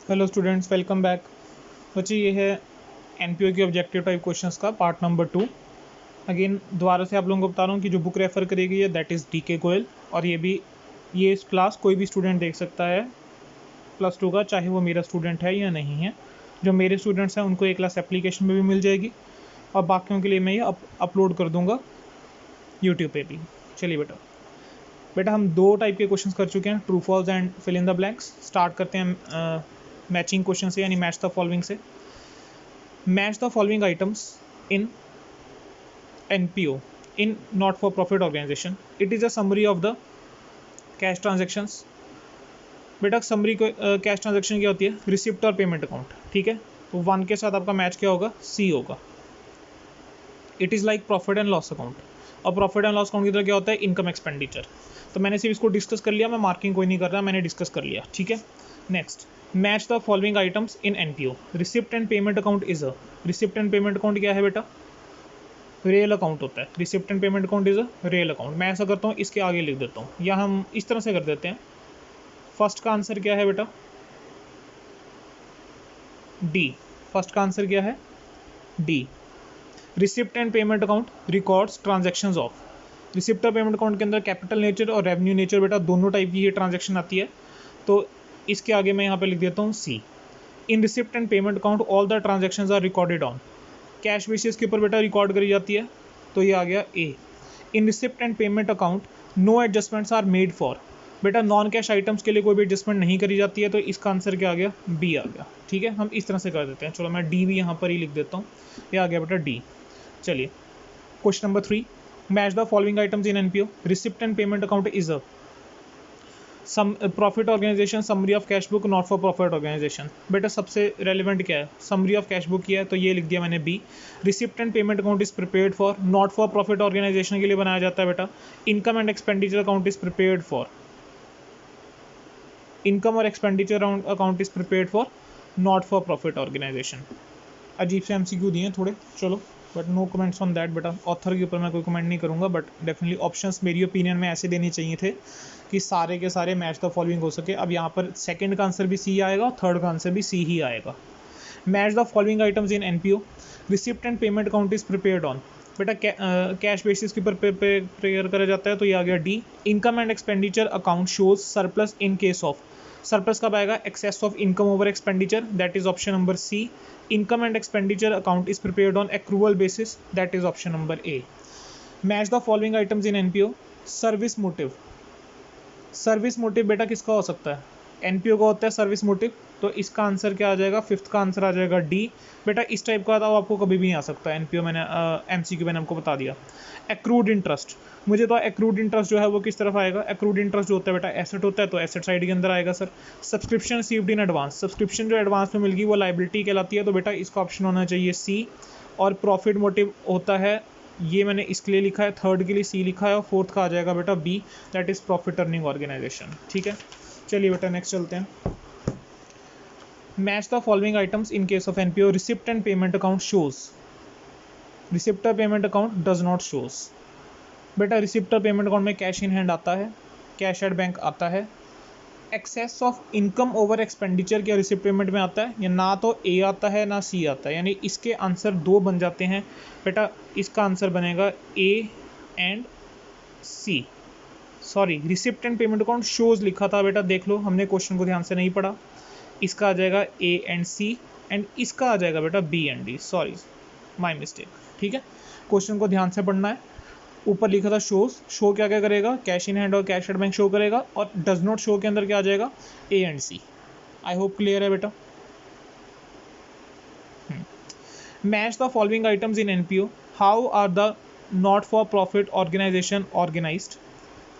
Hello students, welcome back. बच्चे, ये है एनपीओ की ऑब्जेक्टिव टाइप क्वेश्चंस का पार्ट नंबर 2। अगेन दोबारा से आप लोगों को बता रहा हूँ कि जो बुक रेफर करेगी है दैट इज़ DK गोयल, और ये इस क्लास कोई भी स्टूडेंट देख सकता है +2 का, चाहे वो मेरा स्टूडेंट है या नहीं है। जो मेरे स्टूडेंट्स हैं उनको ये क्लास एप्लीकेशन में भी मिल जाएगी, और बाकियों के लिए मैं ये अपलोड कर दूँगा यूट्यूब पे भी। चलिए बेटा बेटा हम दो टाइप के क्वेश्चंस कर चुके हैं, true false and fill in the blanks. Start करते हैं मैचिंग क्वेश्चन से, यानी मैच द फॉलोइंग से। Match the following items in NPO, in not for profit organization. It is a summary of the cash transactions. बेटा summary को cash transaction क्या होती है? रिसिप्ट और पेमेंट अकाउंट। ठीक है, तो 1 के साथ आपका मैच क्या होगा? C होगा। It is like profit and loss account, और प्रॉफिट एंड लॉस अकाउंट की तरह क्या होता है? Income expenditure. तो मैंने सिर्फ इसको डिस्कस कर लिया, मैं मार्किंग कोई नहीं कर रहा, मैंने डिस्कस कर लिया। ठीक है, next, match the following items in NPO। Receipt and payment account is a, receipt and payment account क्या है बेटा? रेल अकाउंट होता है। Receipt and payment account is a rail account. मैं ऐसा करता हूँ, इसके आगे लिख देता हूँ, या हम इस तरह से कर देते हैं। फर्स्ट का आंसर क्या है बेटा? डी। फर्स्ट का आंसर क्या है? D. Receipt and payment account records transactions of. Receipt और पेमेंट अकाउंट के अंदर कैपिटल नेचर और रेवेन्यू नेचर बेटा दोनों टाइप की ये ट्रांजेक्शन आती है। तो इसके आगे मैं यहाँ पे लिख देता हूँ C. In receipt and payment account all the transactions are recorded on. Cash basis के ऊपर बेटा रिकॉर्ड करी जाती है, तो ये आ गया A. In receipt and payment account no adjustments are made for. बेटा नॉन कैश आइटम्स के लिए कोई भी एडजस्टमेंट नहीं करी जाती है, तो इसका आंसर क्या आ गया? बी आ गया। ठीक है, हम इस तरह से कर देते हैं। चलो मैं डी भी यहाँ पर ही लिख देता हूँ, ये आ गया बेटा डी। चलिए question number 3, match the following items in NPO। Receipt and payment account is a sum profit organisation, summary of cash book, not for profit organisation. बेटा सबसे रेलिवेंट क्या है? समरी ऑफ कैश बुक किया है, तो ये लिख दिया मैंने B. Receipt and payment account is prepared for, not for profit organisation के लिए बनाया जाता है बेटा। Income and expenditure account is prepared for, income और expenditure account is prepared for not for profit organisation. अजीब से MCQ दिए हैं थोड़े, चलो but no comments on that. बेटा ऑथर के ऊपर मैं कोई कमेंट नहीं करूँगा, बट डेफिनेटली ऑप्शंस मेरी ओपिनियन में ऐसे देने चाहिए थे कि सारे के सारे मैच द फॉलोइंग हो सके। अब यहाँ पर सेकंड का आंसर भी सी आएगा, थर्ड का आंसर भी सी ही आएगा। Match the following items in NPO। Receipt and payment account is prepared on. बेटा कैश बेसिस के ऊपर प्रिपेयर करा जाता है, तो ये आ गया D. Income and expenditure account shows surplus in case of. Surplus कब आएगा? Excess of income over expenditure, that is option number C. Income and expenditure account is prepared on accrual basis, that is option number A. Match the following items in NPO। Service motive. Service motive बेटा किसका हो सकता है? NPO का होता है service motive, तो इसका आंसर क्या आ जाएगा? फिफ्थ का आंसर आ जाएगा डी। बेटा इस टाइप का तो आपको कभी भी नहीं आ सकता NPO, मैंने MCQ मैंने आपको बता दिया। एक्रूड इंटरेस्ट, मुझे तो एक्रूड इंटरेस्ट जो है वो किस तरफ आएगा? एक्रूड इंटरेस्ट जो होता है बेटा एसेट होता है, तो एसेट साइड के अंदर आएगा sir. Subscription received in advance, subscription जो एडवांस में मिल गई वो लाइबिलिटी कहलाती है, तो बेटा इसका ऑप्शन होना चाहिए सी। और प्रॉफिट मोटिव होता है, ये मैंने इसके लिए लिखा है, थर्ड के लिए सी लिखा है, और फोर्थ का आ जाएगा बेटा B, that is profit earning organisation. ठीक है, चलिए बेटा नेक्स्ट चलते हैं। Match the following items in case of NPO। Receipt and payment account shows, receipt और payment account does not shows. बेटा रिसिप्ट और पेमेंट अकाउंट में कैश इन हैंड आता है, कैश एट बैंक आता है। Excess of income over expenditure क्या receipt payment में आता है? या ना तो ए आता है ना सी आता है, यानी इसके आंसर दो बन जाते हैं बेटा। इसका आंसर बनेगा A and C. Sorry, receipt and payment account shows लिखा था बेटा, देख लो हमने क्वेश्चन को ध्यान से नहीं पढ़ा। इसका आ जाएगा ए एंड सी, एंड इसका आ जाएगा बेटा B and D. Sorry, my mistake. ठीक है, क्वेश्चन को ध्यान से पढ़ना है। ऊपर लिखा था शोज, शो क्या क्या करेगा? कैश इन हैंड और कैश एट बैंक शो करेगा, और डज नॉट शो के अंदर क्या आ जाएगा? A and C. I hope clear है बेटा। Match the following items in NPO। How are the not for profit organisation organised?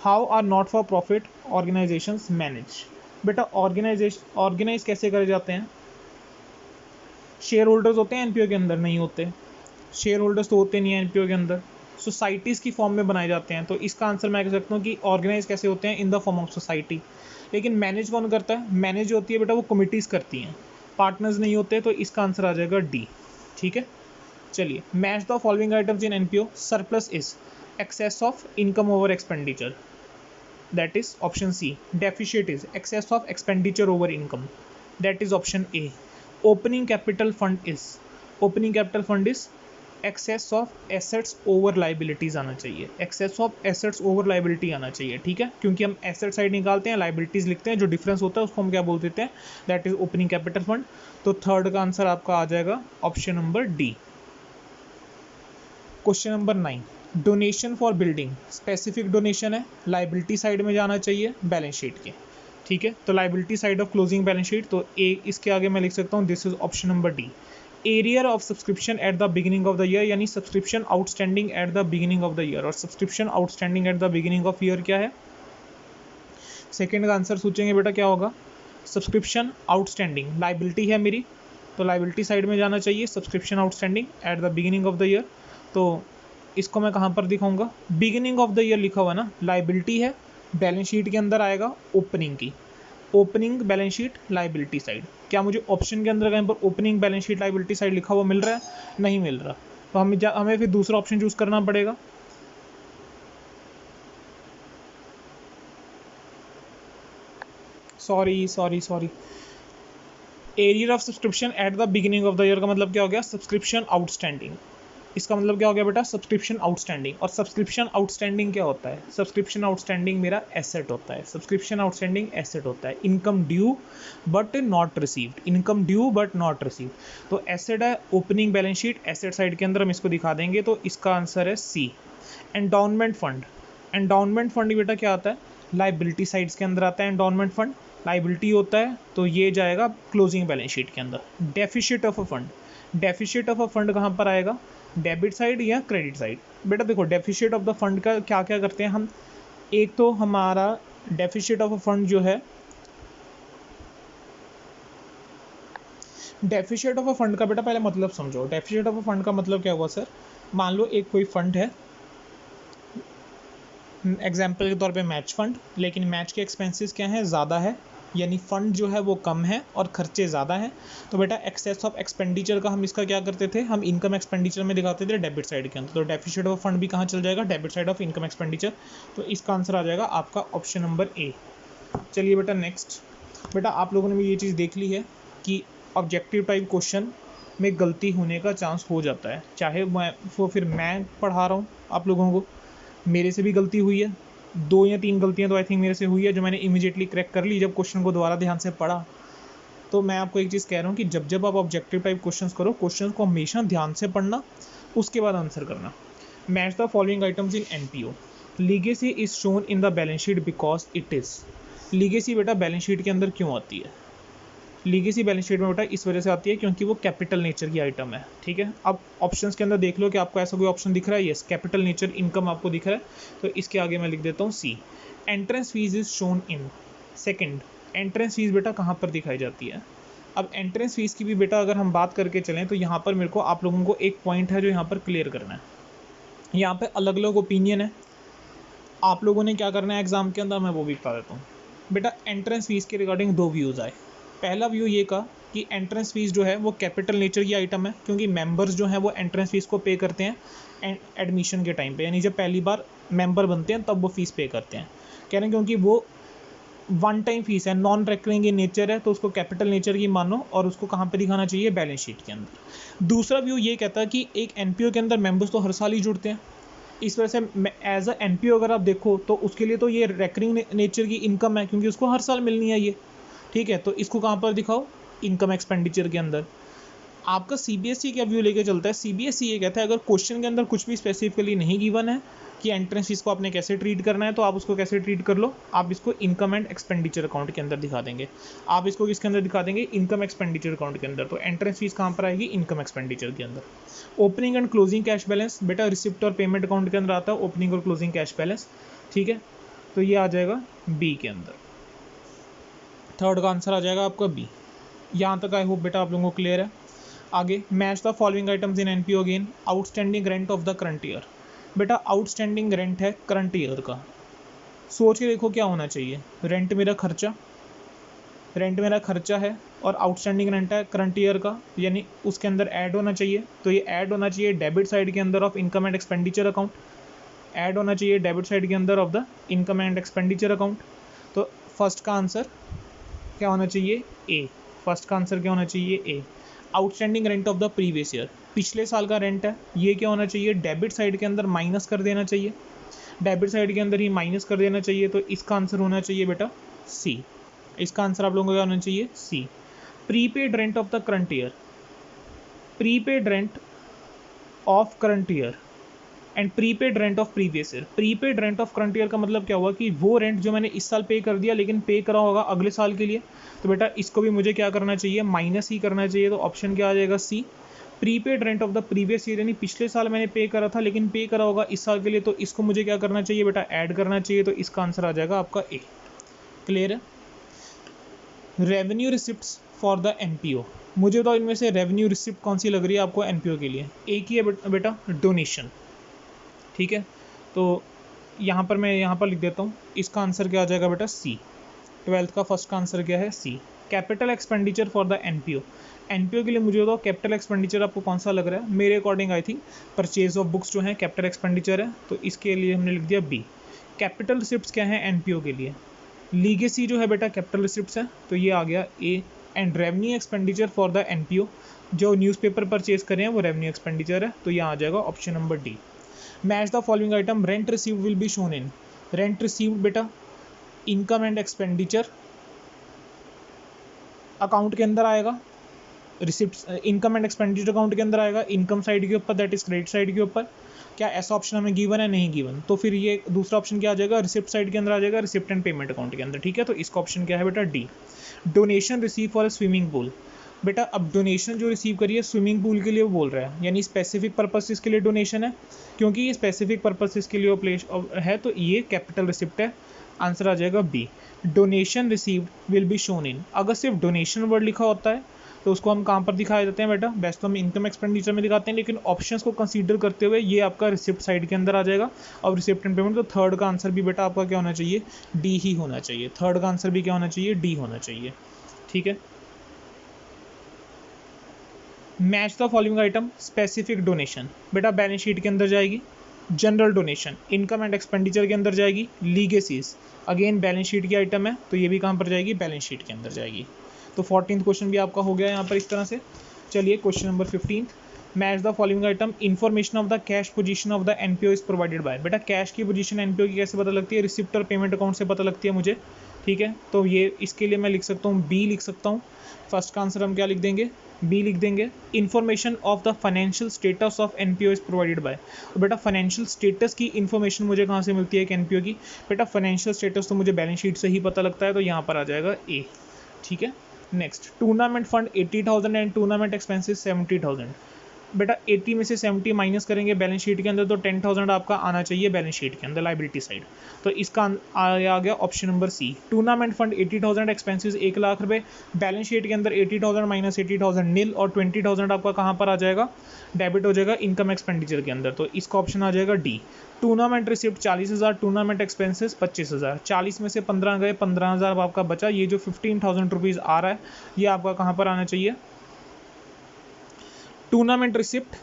How are not for profit organisations manage? बेटा ऑर्गेनाइज कैसे करे जाते हैं? शेयर होल्डर्स होते हैं NPO के अंदर? नहीं होते, शेयर होल्डर्स तो होते नहीं है NPO के अंदर। सोसाइटीज़ की फॉर्म में बनाए जाते हैं, तो इसका आंसर मैं कह सकता हूँ कि ऑर्गेनाइज कैसे होते हैं? In the form of society. लेकिन मैनेज कौन करता है? मैनेज होती है बेटा वो कमिटीज़ करती हैं, पार्टनर्स नहीं होते, तो इसका आंसर आ जाएगा डी। ठीक है, चलिए match the following items in NPO। Surplus is excess of income over expenditure, that is option C. Deficit is excess of expenditure over income. That is option A. Opening capital fund is excess of assets over liabilities आना चाहिए, excess of assets over liability आना चाहिए, ठीक है, क्योंकि हम asset side निकालते हैं, लाइबिलिटीज लिखते हैं, जो डिफरेंस होता है उसको हम क्या बोल देते हैं, that is opening capital fund. तो थर्ड का आंसर आपका आ जाएगा option number D. Question number 9, donation for building, specific donation है, लाइबिलिटी साइड में जाना चाहिए बैलेंस शीट के, ठीक है, तो liability side of closing balance sheet, तो ए इसके आगे मैं लिख सकता हूँ, this is option number D. Arrear of subscription eight the beginning of the year, यानी subscription outstanding at the beginning of the year, और subscription outstanding at the beginning of year क्या है, सेकेंड का आंसर सोचेंगे बेटा क्या होगा, subscription outstanding, liability है मेरी, तो लाइबिलिटी साइड में जाना चाहिए, subscription outstanding at the beginning of the year. तो इसको मैं कहाँ पर दिखाऊंगा, बिगिनिंग ऑफ द ईयर लिखा हुआ ना, लाइबिलिटी है, बैलेंस शीट के अंदर आएगा ओपनिंग की, opening balance sheet liability side. क्या मुझे ऑप्शन के अंदर कहीं पर opening balance sheet liability side लिखा हुआ मिल रहा है, नहीं मिल रहा, तो हमें फिर दूसरा ऑप्शन चूज करना पड़ेगा। Sorry arrear of subscription eight the beginning of the year का मतलब क्या हो गया, सब्सक्रिप्शन आउटस्टैंडिंग, इसका मतलब क्या हो गया बेटा, सब्सक्रिप्शन आउटस्टैंडिंग। और सब्सक्रिप्शन आउटस्टैंडिंग क्या होता है, सब्सक्रिप्शन आउटस्टैंडिंग मेरा एसेट होता है, सब्सक्रिप्शन आउटस्टैंडिंग एसेट होता है, income due but not received, income due but not received, तो एसेट है, opening balance sheet asset side के अंदर हम इसको दिखा देंगे, तो इसका आंसर है सी। एंडाउनमेंट फंड, एंडाउनमेंट फंड बेटा क्या आता है, लाइबिलिटी साइड्स के अंदर आता है, एंडाउनमेंट फंड लाइबिलिटी होता है, तो ये जाएगा क्लोजिंग बैलेंस शीट के अंदर। Deficit of a fund, deficit of a fund कहाँ पर आएगा, डेबिट साइड या क्रेडिट साइड, बेटा देखो डेफिसिट ऑफ द फंड का क्या क्या करते हैं हम, एक तो हमारा डेफिसिट ऑफ अ फंड जो है, डेफिसिट ऑफ अ फंड का बेटा पहले मतलब समझो, डेफिसिट ऑफ अ फंड का मतलब क्या हुआ सर, मान लो एक कोई फंड है, एग्जाम्पल के तौर पे मैच फंड, लेकिन मैच के एक्सपेंसेस क्या हैं, ज़्यादा है, यानी फंड जो है वो कम है और खर्चे ज़्यादा हैं, तो बेटा एक्सेस ऑफ एक्सपेंडिचर का हम इसका क्या करते थे, हम इनकम एक्सपेंडिचर में दिखाते थे डेबिट साइड के अंदर, तो डेफिसिट ऑफ फंड भी कहाँ चल जाएगा, debit side of income expenditure, तो इसका आंसर आ जाएगा आपका ऑप्शन नंबर ए। चलिए बेटा नेक्स्ट, बेटा आप लोगों ने भी ये चीज़ देख ली है कि ऑब्जेक्टिव टाइप क्वेश्चन में गलती होने का चांस हो जाता है, चाहे मैं पढ़ा रहा हूँ आप लोगों को, मेरे से भी गलती हुई है, 2 या 3 गलतियां तो आई थिंक मेरे से हुई है, जो मैंने इमीडिएटली करेक्ट कर ली जब क्वेश्चन को दोबारा ध्यान से पढ़ा। तो मैं आपको एक चीज़ कह रहा हूँ कि जब जब आप ऑब्जेक्टिव टाइप क्वेश्चंस करो, क्वेश्चन को हमेशा ध्यान से पढ़ना, उसके बाद आंसर करना। Match the following items in NPO, legacy is shown in the balance sheet because it is, legacy बेटा बैलेंस शीट के अंदर क्यों आती है, लीगेसी बैलेंस शीट में बेटा इस वजह से आती है क्योंकि वो कैपिटल नेचर की आइटम है, ठीक है। अब ऑप्शंस के अंदर देख लो कि आपको ऐसा कोई ऑप्शन दिख रहा है, यस कैपिटल नेचर इनकम आपको दिख रहा है, तो इसके आगे मैं लिख देता हूँ C. Entrance fees is shown in, second entrance fees बेटा कहाँ पर दिखाई जाती है, अब एंट्रेंस फीस की भी बेटा अगर हम बात करके चलें तो यहाँ पर मेरे को आप लोगों को एक पॉइंट है जो यहाँ पर क्लियर करना है, यहाँ पे अलग अलग ओपिनियन है, आप लोगों ने क्या करना है एग्जाम के अंदर, मैं वो भी बता देता हूँ। बेटा एंट्रेंस फीस के रिगार्डिंग 2 व्यूज़ आए, पहला व्यू ये का कि एंट्रेंस फीस जो है वो कैपिटल नेचर की आइटम है, क्योंकि मेंबर्स जो हैं वो एंट्रेंस फीस को पे करते हैं एडमिशन के टाइम पे, यानी जब पहली बार मेंबर बनते हैं तब वो फीस पे करते हैं, कह रहे हैं क्योंकि वो वन टाइम फीस है, नॉन रेकरिंग इन नेचर है, तो उसको कैपिटल नेचर की मानो और उसको कहाँ पे दिखाना चाहिए, बैलेंस शीट के अंदर। दूसरा व्यू ये कहता है कि एक एनपीओ के अंदर मेंबर्स तो हर साल ही जुड़ते हैं, इस वजह से एज अ एनपीओ अगर आप देखो तो उसके लिए तो ये रेकरिंग नेचर की इनकम है, क्योंकि उसको हर साल मिलनी है ये, ठीक है, तो इसको कहाँ पर दिखाओ, इनकम एक्सपेंडिचर के अंदर। आपका सीबीएसई क्या व्यू लेके चलता है, सीबीएसई ये कहता है अगर क्वेश्चन के अंदर कुछ भी स्पेसिफिकली नहीं गिवन है कि एंट्रेंस फीस को आपने कैसे ट्रीट करना है, तो आप उसको कैसे ट्रीट कर लो, आप इसको इनकम एंड एक्सपेंडिचर अकाउंट के अंदर दिखा देंगे, आप इसको किसके अंदर दिखा देंगे, इनकम एक्सपेंडिचर अकाउंट के अंदर, तो एंट्रेंस फीस कहाँ पर आएगी, इनकम एक्सपेंडिचर के अंदर। Opening and closing cash balance बेटा रिसिप्ट और पेमेंट अकाउंट के अंदर आता है ओपनिंग और क्लोजिंग कैश बैलेंस, ठीक है, तो ये आ जाएगा बी के अंदर, थर्ड का आंसर आ जाएगा आपका बी। यहाँ तक आई होप बेटा आप लोगों को क्लियर है। आगे match the following items in NPO again, outstanding rent of the current year, बेटा आउटस्टैंडिंग रेंट है करंट ईयर का, सोच के देखो क्या होना चाहिए, रेंट मेरा खर्चा है और आउटस्टैंडिंग रेंट है करंट ईयर का, यानी उसके अंदर ऐड होना चाहिए, तो ये ऐड होना चाहिए डेबिट साइड के अंदर of income and expenditure account, add होना चाहिए डेबिट साइड के अंदर of the income and expenditure account, तो फर्स्ट का आंसर क्या होना चाहिए, ए। फर्स्ट का आंसर क्या होना चाहिए? A. Outstanding rent of the previous year, पिछले साल का रेंट है, ये क्या होना चाहिए? डेबिट साइड के अंदर माइनस कर देना चाहिए, डेबिट साइड के अंदर ही माइनस कर देना चाहिए, तो इसका आंसर होना चाहिए बेटा सी। इसका आंसर आप लोगों को क्या होना चाहिए? C. Prepaid rent of the current year, prepaid rent of current year and prepaid rent of previous year. Prepaid rent of current year का मतलब क्या हुआ कि वो रेंट जो मैंने इस साल पे कर दिया लेकिन पे करा होगा अगले साल के लिए, तो बेटा इसको भी मुझे क्या करना चाहिए? माइनस ही करना चाहिए। तो ऑप्शन क्या आ जाएगा? C. Prepaid rent of the previous year, यानी पिछले साल मैंने पे करा था लेकिन पे करा होगा इस साल के लिए, तो इसको मुझे क्या करना चाहिए बेटा? ऐड करना चाहिए। तो इसका आंसर आ जाएगा आपका ए। क्लियर है? Revenue receipts for the NPO, मुझे तो इनमें से रेवेन्यू रिसिप्ट कौन सी लग रही है आपको एनपीओ के लिए? एक ही है बेटा, डोनेशन। ठीक है, तो यहाँ पर मैं यहाँ पर लिख देता हूँ, इसका आंसर क्या आ जाएगा बेटा? सी। 12th का फर्स्ट का आंसर क्या है? C. Capital expenditure for the NPO, NPO के लिए मुझे बताओ कैपिटल एक्सपेंडिचर आपको कौन सा लग रहा है? मेरे according I think purchase of books जो है कैपिटल एक्सपेंडिचर है, तो इसके लिए हमने लिख दिया बी। कैपिटल रिसिप्ट्स क्या है एनपीओ के लिए? लीगेसी जो है बेटा कैपिटल रिसिप्ट्स है, तो ये आ गया A. And revenue expenditure for the NPO, जो न्यूज़पेपर परचेज कर रहे हैं वो रेवेन्यू एक्सपेंडिचर है, तो यहाँ आ जाएगा option number D. Match the following item, rent received will be shown in, rent received बेटा इनकम एंड एक्सपेंडिचर अकाउंट के अंदर आएगा, receipt income and expenditure account के अंदर आएगा, इनकम साइड के ऊपर, दैट इज क्रेडिट साइड के ऊपर। क्या ऐसा ऑप्शन हमें गिवन है? नहीं गिवन, तो फिर ये दूसरा ऑप्शन क्या आ जाएगा? रिसिप्ट साइड के अंदर आ जाएगा, रिसिप्ट एंड पेमेंट अकाउंट के अंदर। ठीक है, तो इसका ऑप्शन क्या है बेटा? D. Donation receive for a swimming pool, बेटा अब डोनेशन जो रिसीव करिए स्विमिंग पूल के लिए वो बोल रहा है, यानी स्पेसिफिक पर्पसेस के लिए डोनेशन है, क्योंकि ये स्पेसिफिक पर्पसेस के लिए प्लेस है, तो ये कैपिटल रिसिप्ट है। आंसर आ जाएगा B. Donation received will be shown in, अगर सिर्फ डोनेशन वर्ड लिखा होता है तो उसको हम कहाँ पर दिखाए देते हैं बेटा? बेस्ट तो हम इनकम एक्सपेंडिचर में दिखाते हैं, लेकिन ऑप्शंस को कंसीडर करते हुए ये आपका रिसिप्ट साइड के अंदर आ जाएगा और रिसिप्ट एंड पेमेंट, तो थर्ड का आंसर भी बेटा आपका क्या होना चाहिए? डी ही होना चाहिए। थर्ड का आंसर भी क्या होना चाहिए? डी होना चाहिए। ठीक है, match the following item, specific donation बेटा बैलेंस शीट के अंदर जाएगी, general donation income and expenditure के अंदर जाएगी, लीगेसीज अगेन बैलेंस शीट की आइटम है, तो ये भी कहाँ पर जाएगी? बैलेंस शीट के अंदर जाएगी। तो 14th क्वेश्चन भी आपका हो गया यहाँ पर इस तरह से। चलिए question number 15, match the following item, information of the cash position of the NPO is provided by, बेटा कैश की पोजीशन एनपीओ की कैसे पता लगती है? रिसिप्ट और पेमेंट अकाउंट से पता लगती है मुझे। ठीक है, तो ये इसके लिए मैं लिख सकता हूँ बी लिख सकता हूँ। फर्स्ट का आंसर हम क्या लिख देंगे? बी लिख देंगे। Information of the financial status of NPO is provided by, तो बेटा फाइनेंशियल स्टेटस की इन्फॉर्मेशन मुझे कहाँ से मिलती है एक एनपीओ की? बेटा फाइनेंशियल स्टेटस तो मुझे बैलेंस शीट से ही पता लगता है, तो यहाँ पर आ जाएगा ए। ठीक है, next tournament fund 80,000 and tournament expenses 70,000, बेटा 80 में से 70 माइनस करेंगे बैलेंस शीट के अंदर, तो 10,000 आपका आना चाहिए बैलेंस शीट के अंदर लाइबिलिटी साइड, तो इसका आ गया option number C. Tournament fund 80,000, expenses 1 lakh रुपए, बैलेंस शीट के अंदर 80,000 माइनस 80,000 नील, और 20,000 आपका कहाँ पर आ जाएगा? डेबिट हो जाएगा इनकम एक्सपेंडिचर के अंदर, तो इसका ऑप्शन आ जाएगा D. Tournament receipt 40,000, tournament expenses 25,000, 40 में से 15 गए, 15,000 आपका बचा, ये जो 15,000 रुपीज़ आ रहा है ये आपका कहाँ पर आना चाहिए? Tournament receipt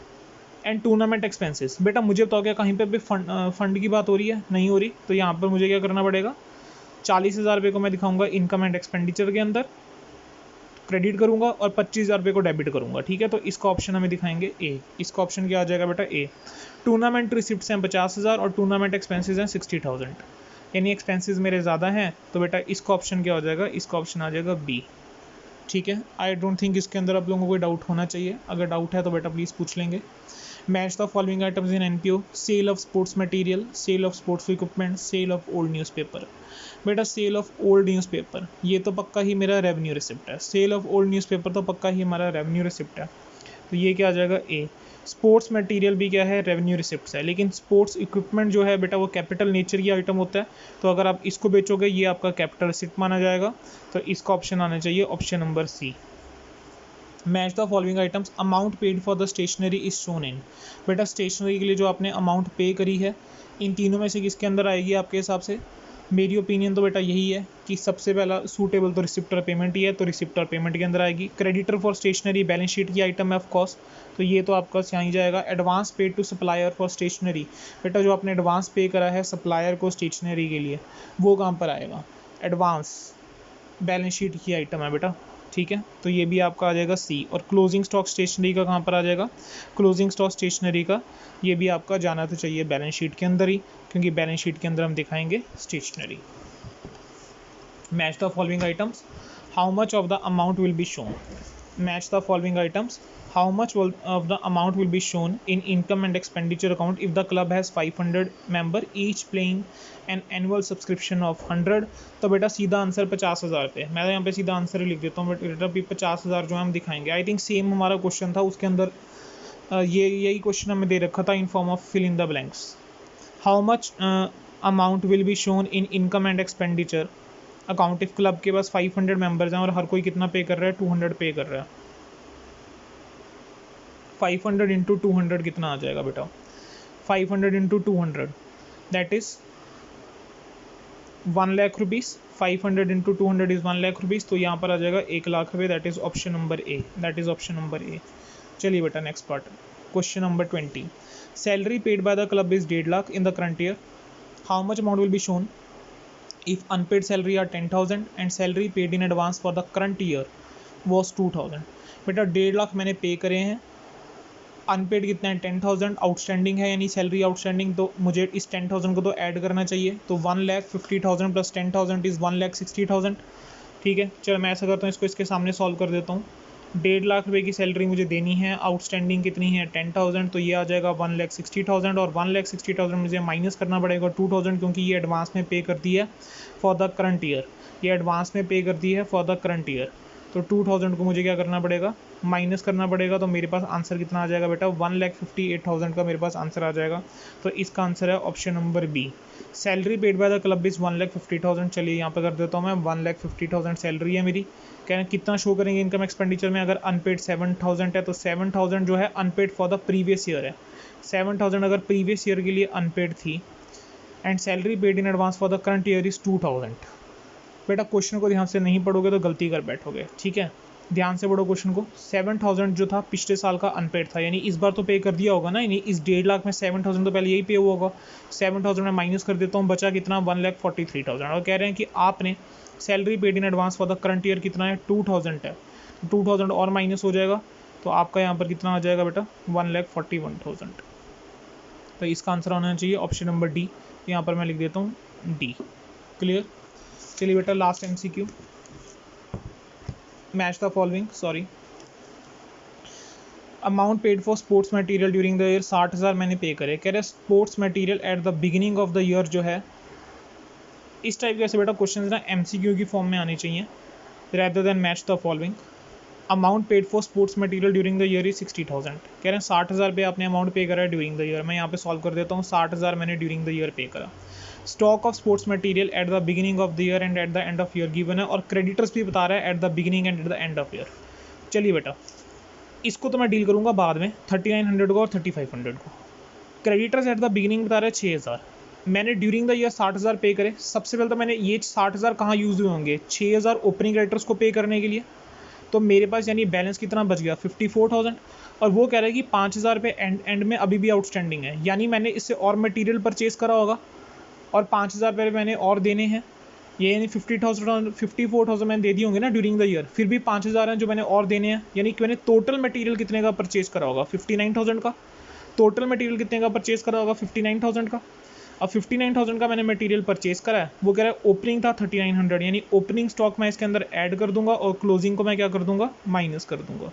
and tournament expenses. बेटा मुझे बताओ क्या कहीं पे भी फंड की बात हो रही है? नहीं हो रही, तो यहाँ पर मुझे क्या करना पड़ेगा? 40,000 रुपये को मैं दिखाऊंगा इनकम एंड एक्सपेंडिचर के अंदर, क्रेडिट करूंगा, और 25,000 रुपये को डेबिट करूंगा। ठीक है, तो इसका ऑप्शन हमें दिखाएंगे ए। इसका ऑप्शन क्या आ जाएगा बेटा? ए। टूर्नामेंट रिसिप्ट्स हैं 50,000 और टूर्नामेंट एक्सपेंसेस हैं 60,000, यानी एक्सपेंसेस मेरे ज़्यादा हैं, तो बेटा इसका ऑप्शन क्या हो जाएगा? इसका ऑप्शन आ जाएगा बी। ठीक है, आई डोंट थिंक इसके अंदर आप लोगों को कोई डाउट होना चाहिए, अगर डाउट है तो बेटा प्लीज़ पूछ लेंगे। Match the following items in NPO, sale of sports material, sale of sports equipment, sale of old newspaper. बेटा सेल ऑफ ओल्ड न्यूज़पेपर ये तो पक्का ही मेरा रेवेन्यू रिसिप्ट है, सेल ऑफ ओल्ड न्यूज़पेपर तो पक्का ही हमारा रेवेन्यू रिसिप्ट है, तो ये क्या आ जाएगा? ए। स्पोर्ट्स मटेरियल भी क्या है? रेवेन्यू रिसिप्ट्स है, लेकिन स्पोर्ट्स इक्विपमेंट जो है बेटा वो कैपिटल नेचर की आइटम होता है, तो अगर आप इसको बेचोगे ये आपका कैपिटल रिसिप्ट माना जाएगा, तो इसका ऑप्शन आना चाहिए option number C. Match the following items, amount paid for the stationery is shown in, बेटा स्टेशनरी के लिए जो आपने अमाउंट पे करी है इन तीनों में से किसके अंदर आएगी आपके हिसाब से? मेरी ओपिनियन तो बेटा यही है कि सबसे पहला सूटेबल तो रिसिप्ट और पेमेंट ही है, तो रिसिप्ट और पेमेंट के अंदर आएगी। Creditor for stationery balance sheet की आइटम है ऑफ कोर्स, तो ये तो आपका यहाँ ही जाएगा। Advance paid to supplier for stationery, बेटा जो आपने एडवांस पे करा है सप्लायर को स्टेशनरी के लिए वो कहाँ पर आएगा? एडवांस बैलेंस शीट की आइटम है बेटा। ठीक है, तो ये भी आपका आ जाएगा सी। और क्लोजिंग स्टॉक स्टेशनरी का कहाँ पर आ जाएगा, क्लोजिंग स्टॉक स्टेशनरी का ये भी आपका जाना तो चाहिए बैलेंस शीट के अंदर ही, क्योंकि बैलेंस शीट के अंदर हम दिखाएंगे stationery. Match the following items, how much of the amount will be shown. Match the following items, how much of the amount will be shown in income and expenditure account if the club has 500 member each paying an annual subscription of 100। तो बेटा सीधा answer 50,000 पे, मैं यहाँ पे सीधा answer ही लिख देता हूँ, बट बेटा भी 50,000 जो है हम दिखाएंगे। आई थिंक सेम हमारा क्वेश्चन था, उसके अंदर यही क्वेश्चन हमें दे रखा था in form of fill in the blanks. How much amount will be shown in income and expenditure account if club के पास 500 मेंबर्स हैं और हर कोई कितना पे कर रहा है, 200 पे कर रहा है। 500 इंटू 200 कितना आ जाएगा बेटा, 500 into 200 that is 1 lakh rupees. 500 into 200 is 1 lakh rupees, तो यहाँ पर आ जाएगा 1 लाख रुपये। That is option number A, that is option number A. चलिए बेटा next part, question number 20। Salary paid by the club is 1.5 lakh in the current year, how much amount will be shown if unpaid salary are 10,000 and salary paid in advance for the current year was 2,000। बेटा 1.5 लाख मैंने पे करे हैं, unpaid कितना है 10,000, outstanding है यानी salary outstanding, तो मुझे इस 10,000 को तो ऐड करना चाहिए। तो 1,50,000 प्लस 10,000 इज़ 1,60,000। ठीक है, चलो मैं ऐसा करता हूँ, इसको इसके सामने सॉल्व कर देता हूँ। 1.5 लाख रुपये की सैलरी मुझे देनी है, आउटस्टैंडिंग कितनी है 10,000, तो ये आ जाएगा 1,60,000। और 1,60,000 मुझे माइनस करना पड़ेगा 2,000, क्योंकि ये एडवांस में पे कर दी है फॉर द करंट ईयर, ये एडवांस में पे कर दी है फॉर द करंट ईयर। तो 2,000 को मुझे क्या करना पड़ेगा, माइनस करना पड़ेगा। तो मेरे पास आंसर कितना आ जाएगा बेटा, 1,58,000 का मेरे पास आंसर आ जाएगा। तो इसका आंसर है option number B. Salary paid by the club is 1,50,000। चलिए यहाँ पे कर देता हूँ मैं, 1,50,000 सैलरी है मेरी। कह रहे हैं कितना शो करेंगे इनकम एक्सपेंडिचर में, अगर अनपेड 7,000 है तो 7,000 जो है unpaid for the previous year है। 7,000 अगर प्रीवियस ईयर के लिए अनपेड थी and salary paid in advance for the current year is 2,000। बेटा क्वेश्चन को ध्यान से नहीं पढ़ोगे तो गलती कर बैठोगे, ठीक है, ध्यान से पढ़ो क्वेश्चन को। 7,000 जो था पिछले साल का अनपेड था, यानी इस बार तो पे कर दिया होगा ना, यानी इस 1.5 लाख में 7,000 तो पहले यही पे हुआ होगा। 7,000 में माइनस कर देता हूँ, बचा कितना 1,43,000। और कह रहे हैं कि आपने salary paid in advance for the current year कितना है 2,000 है, 2,000 और माइनस हो जाएगा, तो आपका यहाँ पर कितना आ जाएगा बेटा 1,41,000। तो इसका आंसर होना चाहिए ऑप्शन नंबर डी, यहाँ पर मैं लिख देता हूँ डी। क्लियर। चलिए बेटा last MCQ, match the following, sorry. Amount paid for sports material during the year, 60,000 मैंने पे करे। कह रहे sports material at the beginning of the year जो है, इस टाइप के ऐसे बेटा क्वेश्चन ना एमसीक्यू की फॉर्म में आने चाहिए rather than match the following. Amount paid for sports material during the year is 60,000। कह रहे हैं 60,000 पे आपने अमाउंट पे करा है ड्यूरिंग द ईयर। मैं यहाँ पे सॉल्व कर देता हूँ, 60,000 मैंने ड्यूरिंग द ईयर पे करा। Stock of sports material at the beginning of the year and at the end of year given है, और क्रेडिटर्स भी बता रहा है eight the beginning and at the end of year. चलिए बेटा इसको तो मैं डील करूँगा बाद में, 3,900 को और 3,500 को। क्रेडिटर्स एट द बिगिनिंग बता रहे हैं 6,000, मैंने ड्यूरिंग द ईयर 60,000 पे करे। सबसे पहले तो मैंने ये 60,000 कहाँ यूज़ हुए होंगे, 6,000 ओपनिंग क्रेडिटर्स को पे करने के लिए। तो मेरे पास यानी बैलेंस कितना बच गया 54,000। और वो कह रहा है कि 5,000 पे एंड में अभी भी आउटस्टैंडिंग है, यानी मैंने इससे और मटेरियल परचेज करा होगा और 5,000 रुपये मैंने और देने हैं। ये यानी 54,000 मैंने दे दिए होंगे ना ड्यूरिंग द ईयर, फिर भी 5,000 हैं जो मैंने और देने हैं, यानी कि मैंने टोटल मटेरियल कितने का परचेज करा होगा 59,000 का। टोटल मटेरियल कितने का परचेज करा होगा 59,000 का। अब 59,000 का मैंने मटेरियल परचेज करा है, वो कह रहा है ओपनिंग था 3,900, यानी ओपनिंग स्टॉक मैं इसके अंदर ऐड कर दूंगा और क्लोजिंग को मैं क्या कर दूंगा, माइनस कर दूंगा।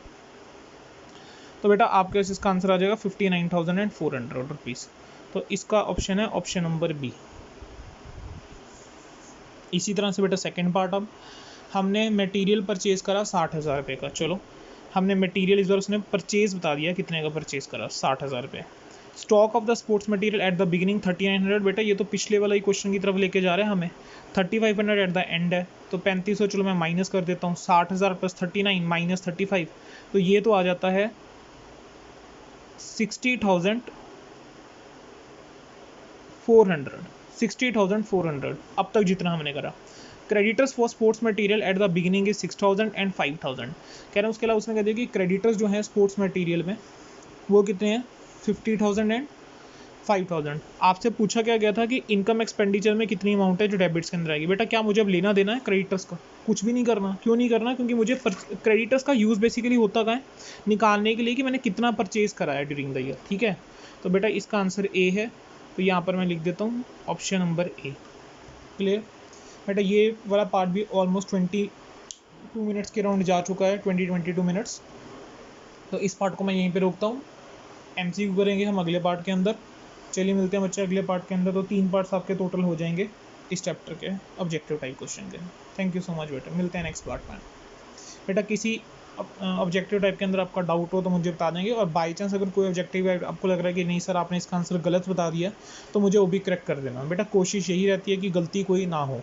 तो बेटा आपके पास इसका आंसर आ जाएगा 59,400 रुपीज़। तो इसका ऑप्शन है ऑप्शन नंबर बी। इसी तरह से बेटा सेकेंड पार्ट, अब हमने मटेरियल परचेज करा 60,000 रुपये का। चलो हमने मटेरियल इस बार उसने परचेज बता दिया कितने का परचेज करा, 60,000 रुपये। Stock of the sports material at the beginning 3,900। बेटा ये तो पिछले वाला ही क्वेश्चन की तरफ लेके जा रहे हैं हमें। 3,500 एट द एंड है, तो 3,500 चलो मैं माइनस कर देता हूँ। 60,000 प्लस 39 माइनस 35, तो ये तो आ जाता है 60,400 अब तक जितना हमने करा। Creditors for sports material at the beginning is 6,000 and 5,000। कह रहे हैं उसके अलावा उसने कह दिया कि क्रेडिटर्स जो हैं स्पोर्ट्स मटेरियल में वो कितने हैं 50,000 एंड 5,000। आपसे पूछा क्या गया था कि इनकम एक्सपेंडिचर में कितनी अमाउंट है जो डेबिट्स के अंदर आएगी। बेटा क्या मुझे अब लेना देना है क्रेडिटर्स का, कुछ भी नहीं करना। क्यों नहीं करना? क्योंकि मुझे क्रेडिटर्स का यूज़ बेसिकली होता क्या है, निकालने के लिए कि मैंने कितना परचेज करा है ड्यूरिंग द ईयर। ठीक है, तो बेटा इसका आंसर ए है, तो यहाँ पर मैं लिख देता हूँ ऑप्शन नंबर ए। क्लियर बेटा? ये वाला पार्ट भी ऑलमोस्ट 22 मिनट्स के राउंड जा चुका है, 22 मिनट्स। तो इस पार्ट को मैं यहीं पे रोकता हूँ। एमसीक्यू करेंगे हम अगले पार्ट के अंदर। चलिए मिलते हैं बच्चे अगले पार्ट के अंदर। तो 3 पार्ट्स आपके टोटल हो जाएंगे इस चैप्टर के ऑब्जेक्टिव टाइप क्वेश्चन के। थैंक यू सो मच बेटा, मिलते हैं नेक्स्ट पार्ट में। बेटा किसी ऑब्जेक्टिव टाइप के अंदर आपका डाउट हो तो मुझे बता देंगे, और बाई चांस अगर कोई ऑब्जेक्टिव आपको लग रहा है कि नहीं सर आपने इसका आंसर गलत बता दिया, तो मुझे वो भी करेक्ट कर देना। बेटा कोशिश यही रहती है कि गलती कोई ना हो,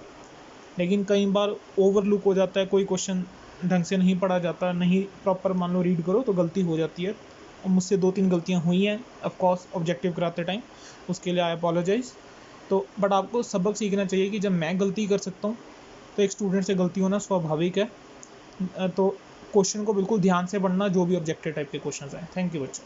लेकिन कई बार ओवरलुक हो जाता है, कोई क्वेश्चन ढंग से नहीं पढ़ा जाता, नहीं प्रॉपर मान लो रीड करो तो गलती हो जाती है। और मुझसे 2-3 गलतियाँ हुई हैं ऑफकोर्स ऑब्जेक्टिव कराते टाइम, उसके लिए आई अपोलोजाइज़। तो बट आपको सबक सीखना चाहिए कि जब मैं गलती कर सकता हूँ तो एक स्टूडेंट से गलती होना स्वाभाविक है। तो क्वेश्चन को बिल्कुल ध्यान से पढ़ना, जो भी ऑब्जेक्टिव टाइप के क्वेश्चन आए। थैंक यू बच्चों।